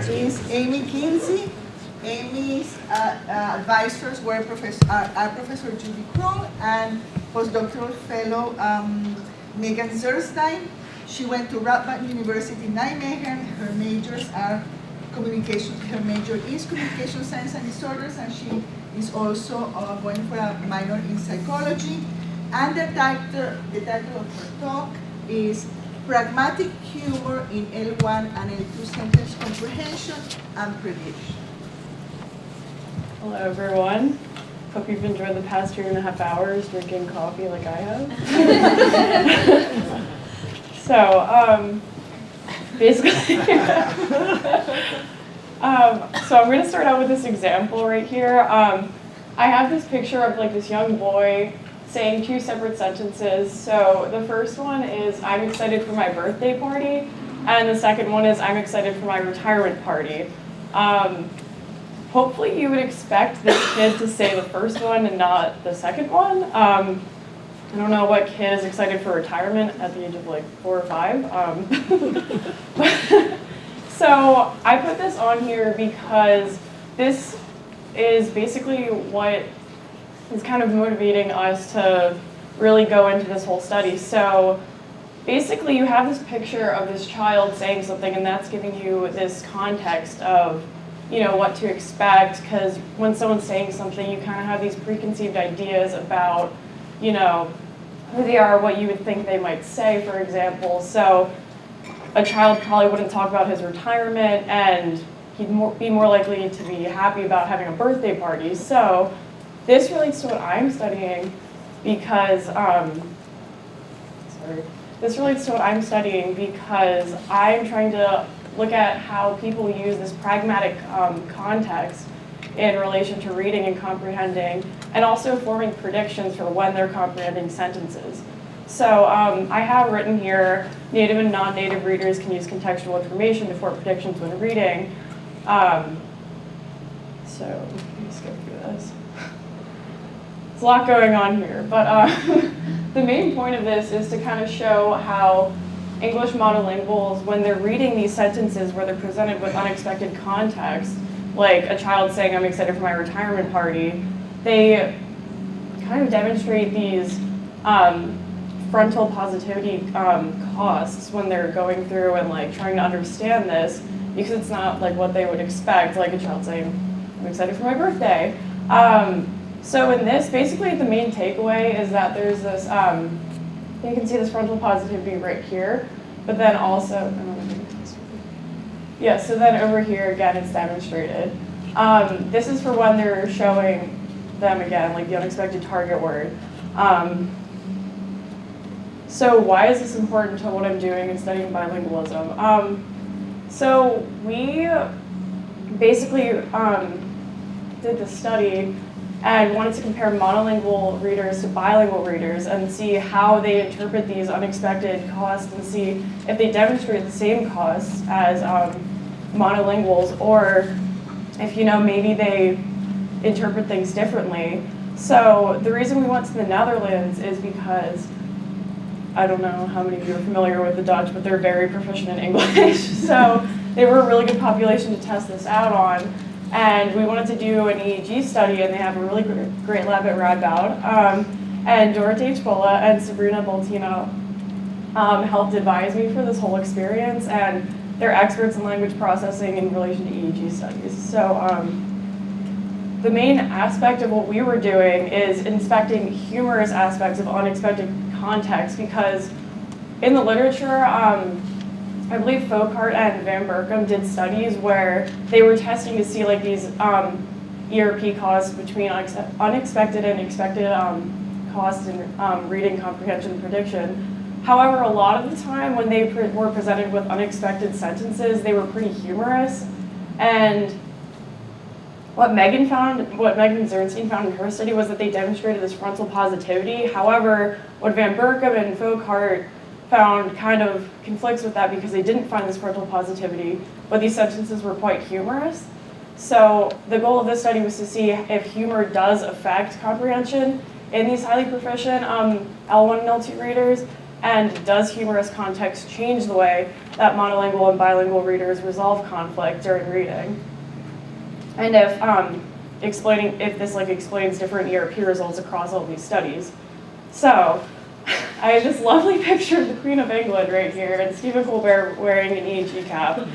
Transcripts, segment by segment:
here is Amy Kinsey. Amy's advisors were Professor Judy Kroll and postdoctoral fellow Megan Zerstein. She went to Radboud University in Nijmegen. Her majors are communication. Her major is communication science and disorders, and she is also going for a minor in psychology. And the title of her talk is Pragmatic Humor in L1 and L2 Sentence Comprehension and Prediction. Hello, everyone. Hope you've enjoyed the past 2.5 hours drinking coffee like I have. So, basically, so I'm going to start out with this example right here. I have this picture of like this young boy saying 2 separate sentences. So the first one is, I'm excited for my birthday party, and the second one is, I'm excited for my retirement party. Hopefully you would expect this kid to say the first one and not the second one. I don't know what kid is excited for retirement at the age of like 4 or 5. So I put this on here because this is basically what is kind of motivating us to really go into this whole study. So basically you have this picture of this child saying something, and that's giving you this context of, you know, what to expect, because when someone's saying something, you kind of have these preconceived ideas about, you know, who they are, what you would think they might say, for example. So a child probably wouldn't talk about his retirement, and he'd be more likely to be happy about having a birthday party. So this relates to what I'm studying because, this relates to what I'm studying because I'm trying to look at how people use this pragmatic context in relation to reading and comprehending, and also forming predictions for when they're comprehending sentences. So I have written here, native and non-native readers can use contextual information to form predictions when reading. So let me skip through this. There's a lot going on here, but the main point of this is to kind of show how English monolinguals, when they're reading these sentences where they're presented with unexpected context, like a child saying, I'm excited for my retirement party, they kind of demonstrate these frontal positivity costs when they're going through and like trying to understand this, because it's not like what they would expect, like a child saying, I'm excited for my birthday. So in this, basically the main takeaway is that there's this, you can see this frontal positivity right here, but then also, I don't know if I can test it. Yeah, so then over here again it's demonstrated. This is for when they're showing them again, like the unexpected target word. So why is this important to what I'm doing in studying bilingualism? So we basically did this study and wanted to compare monolingual readers to bilingual readers and see how they interpret these unexpected costs and see if they demonstrate the same costs as monolinguals, or if, you know, maybe they interpret things differently. So the reason we went to the Netherlands is because, I don't know how many of you are familiar with the Dutch, but they're very proficient in English. So they were a really good population to test this out on. And we wanted to do an EEG study, and they have a really great lab at Radboud. And Dorothee Chpola and Sabrina Baltino helped advise me for this whole experience, and they're experts in language processing in relation to EEG studies. So the main aspect of what we were doing is inspecting humorous aspects of unexpected context, because in the literature, I believe Folkart and Van Berkom did studies where they were testing to see like these ERP costs between unexpected and expected costs in reading comprehension prediction. However, a lot of the time when they were presented with unexpected sentences, they were pretty humorous. And what Megan Zernstein found in her study was that they demonstrated this frontal positivity. However, what Van Berkom and Folkart found kind of conflicts with that, because they didn't find this frontal positivity, but these sentences were quite humorous. So the goal of this study was to see if humor does affect comprehension in these highly proficient L1 and L2 readers. And does humorous context change the way that monolingual and bilingual readers resolve conflict during reading? And if this explains different ERP results across all these studies. So I have this lovely picture of the Queen of England right here and Stephen Colbert wearing an EEG cap.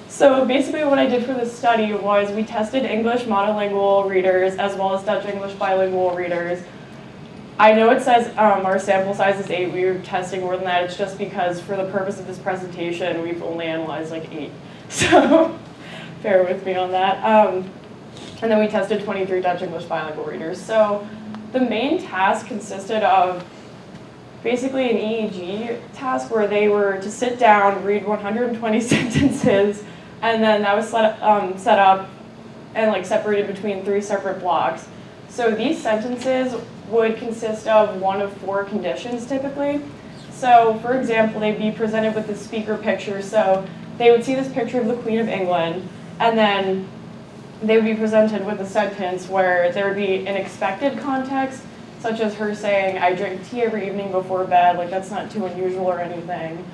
So basically what I did for this study was we tested English monolingual readers as well as Dutch English bilingual readers. I know it says our sample size is 8, we were testing more than that. It's just because for the purpose of this presentation, we've only analyzed 8. So bear with me on that. And then we tested 23 Dutch English bilingual readers. So the main task consisted of basically an EEG task where they were to sit down, read 120 sentences, and then that was set up and separated between 3 separate blocks. So these sentences would consist of one of 4 conditions typically. So for example, they'd be presented with the speaker picture. So they would see this picture of the Queen of England, and then they would be presented with a sentence where there would be an expected context, such as her saying, I drink tea every evening before bed, that's not too unusual or anything.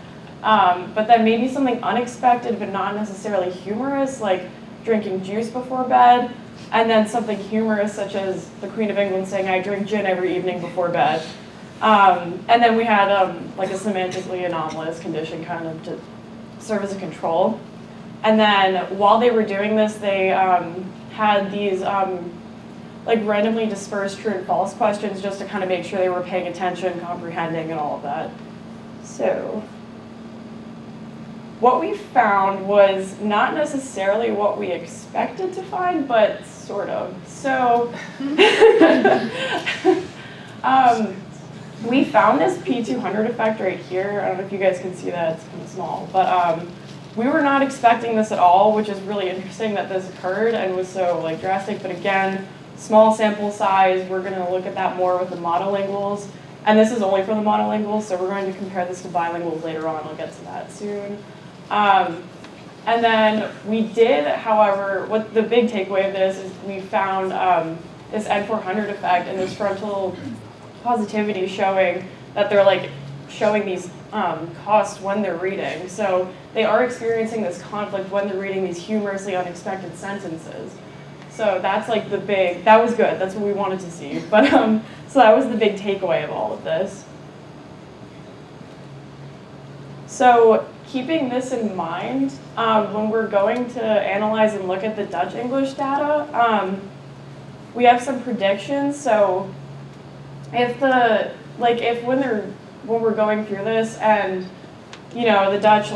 But then maybe something unexpected but not necessarily humorous, like drinking juice before bed, and then something humorous such as the Queen of England saying, I drink gin every evening before bed. And then we had a semantically anomalous condition kind of to serve as a control. And then while they were doing this, they had these randomly dispersed true and false questions just to kind of make sure they were paying attention, comprehending, and all of that. So what we found was not necessarily what we expected to find, but sort of. So we found this P200 effect right here. I don't know if you guys can see that, it's kind of small, but we were not expecting this at all, which is really interesting that this occurred and was so drastic. But again, small sample size, we're going to look at that more with the monolinguals. And this is only for the monolinguals, so we're going to compare this to bilinguals later on. I'll get to that soon. And then we did, however, what the big takeaway of this is we found this N400 effect and this frontal positivity showing that they're showing these costs when they're reading. So they are experiencing this conflict when they're reading these humorously unexpected sentences. So that's that was good. That's what we wanted to see. But so that was the big takeaway of all of this. So keeping this in mind, when we're going to analyze and look at the Dutch English data, we have some predictions. So if when we're going through this and the Dutch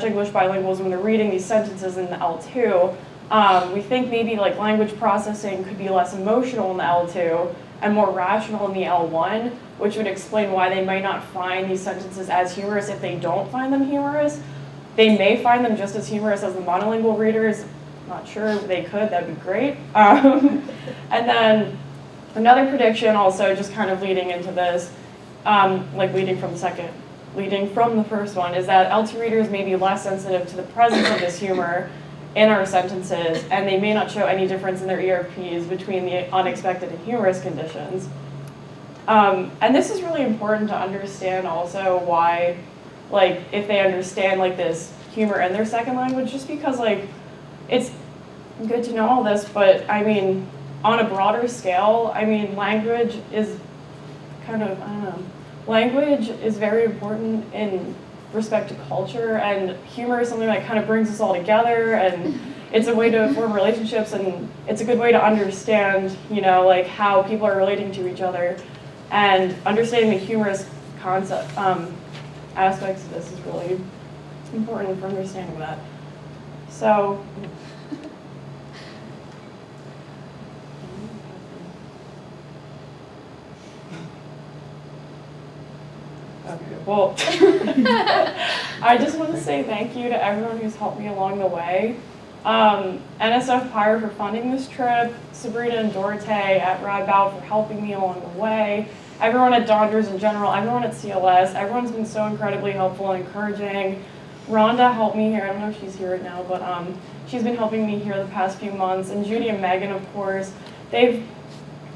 English bilinguals, when they're reading these sentences in the L2, we think maybe language processing could be less emotional in the L2 and more rational in the L1, which would explain why they might not find these sentences as humorous if they don't find them humorous. They may find them just as humorous as the monolingual readers. Not sure, they could, that'd be great. And then another prediction also just kind of leading into this, leading from the first one, is that L2 readers may be less sensitive to the presence of this humor in our sentences, and they may not show any difference in their ERPs between the unexpected and humorous conditions. And this is really important to understand also why, if they understand this humor in their second language, just because it's good to know all this, but I mean, on a broader scale, I mean, language is kind of, language is very important in respect to culture, and humor is something that kind of brings us all together, and it's a way to form relationships, and it's a good way to understand, how people are relating to each other, and understanding the humorous concept aspects of this is really important for understanding that. So. Okay, well, I just want to say thank you to everyone who's helped me along the way. NSF Pyre for funding this trip, Sabrina and Dorte at Radboud for helping me along the way, everyone at Donders in general, everyone at CLS, everyone's been so incredibly helpful and encouraging. Rhonda helped me here, I don't know if she's here right now, but she's been helping me here the past few months, and Judy and Megan, of course. They've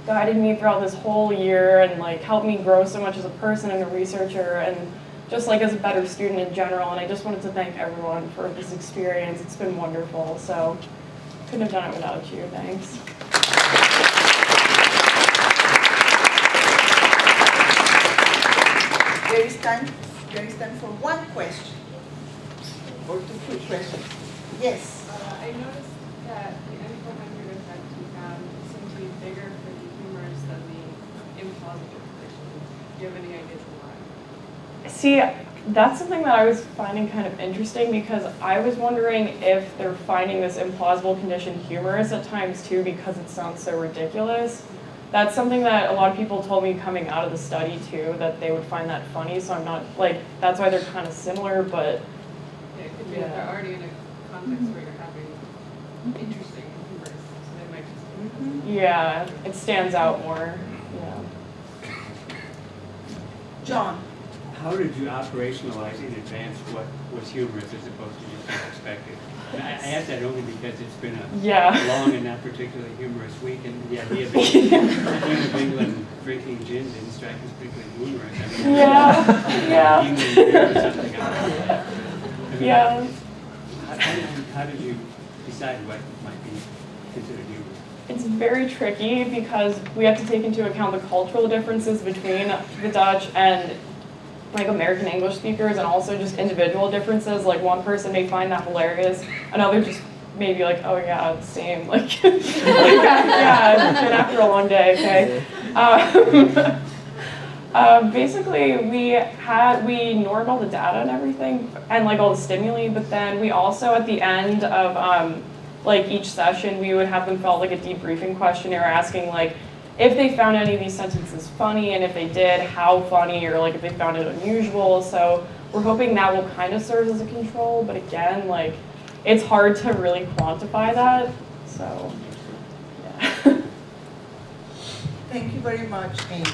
guided me throughout this whole year and like helped me grow so much as a person and a researcher and just like as a better student in general. And I just wanted to thank everyone for this experience. It's been wonderful. So couldn't have done it without you. Thanks. There is time for one question or two quick questions. Yes. I noticed that the N400 effect you found seemed to be bigger for the humorous than the implausible predictions. Do you have any ideas why? See, that's something that I was finding kind of interesting because I was wondering if they're finding this implausible condition humorous at times too because it sounds so ridiculous. That's something that a lot of people told me coming out of the study too, that they would find that funny, so I'm not, like, that's why they're kind of similar, but Yeah, it could be that they're already in a context where you're having interesting and humorous, so they might just yeah, it stands out more, yeah. John. How did you operationalize in advance what was humorous as opposed to just unexpected? And I ask that only because it's been a long and not particularly humorous week, and the idea of the Queen of England drinking gin didn't strike as particularly humorous. I mean, England beer or something. How did you decide what might be considered humorous? It's very tricky because we have to take into account the cultural differences between the Dutch and like American English speakers, and also just individual differences. Like one person may find that hilarious, another just may be like, oh yeah, same. Like, yeah, it's been after a long day. Okay. Basically, we ignored all the data and everything, and like all the stimuli. But then we also, at the end of like each session, we would have them fill out like a debriefing questionnaire asking like, if they found any of these sentences funny, and if they did, how funny, or like if they found it unusual. So we're hoping that will kind of serve as a control, but again, like it's hard to really quantify that. So, yeah. Thank you very much, Amy.